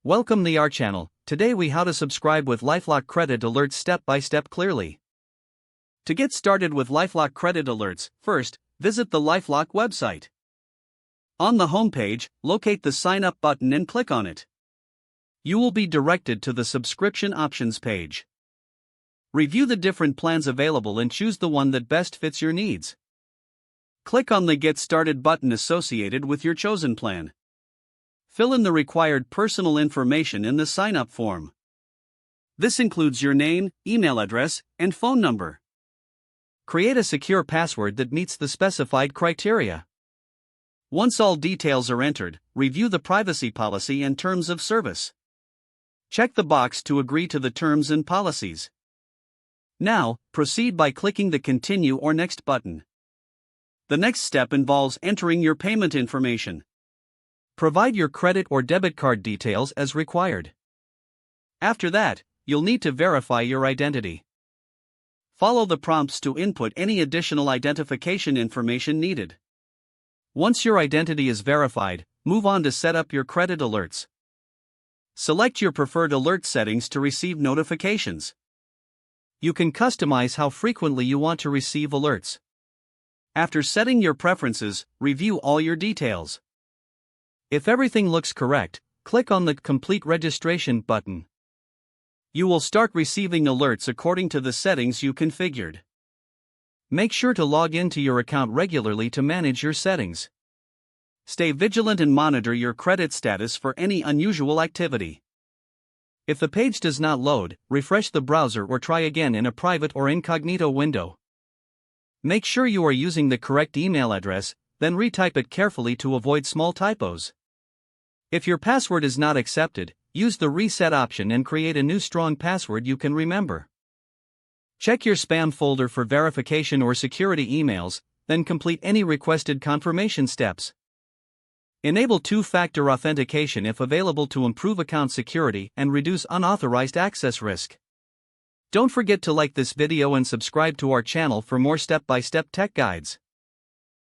Welcome to our channel. Today we how to subscribe with LifeLock credit alerts step by step clearly. To get started with LifeLock credit alerts, first, visit the LifeLock website. On the homepage, locate the sign up button and click on it. You will be directed to the subscription options page. Review the different plans available and choose the one that best fits your needs. Click on the Get Started button associated with your chosen plan. Fill in the required personal information in the sign-up form. This includes your name, email address, and phone number. Create a secure password that meets the specified criteria. Once all details are entered, review the privacy policy and terms of service. Check the box to agree to the terms and policies. Now, proceed by clicking the Continue or Next button. The next step involves entering your payment information. Provide your credit or debit card details as required. After that, you'll need to verify your identity. Follow the prompts to input any additional identification information needed. Once your identity is verified, move on to set up your credit alerts. Select your preferred alert settings to receive notifications. You can customize how frequently you want to receive alerts. After setting your preferences, review all your details. If everything looks correct, click on the Complete Registration button. You will start receiving alerts according to the settings you configured. Make sure to log into your account regularly to manage your settings. Stay vigilant and monitor your credit status for any unusual activity. If the page does not load, refresh the browser or try again in a private or incognito window. Make sure you are using the correct email address, then retype it carefully to avoid small typos. If your password is not accepted, use the reset option and create a new strong password you can remember. Check your spam folder for verification or security emails, then complete any requested confirmation steps. Enable two-factor authentication if available to improve account security and reduce unauthorized access risk. Don't forget to like this video and subscribe to our channel for more step-by-step tech guides.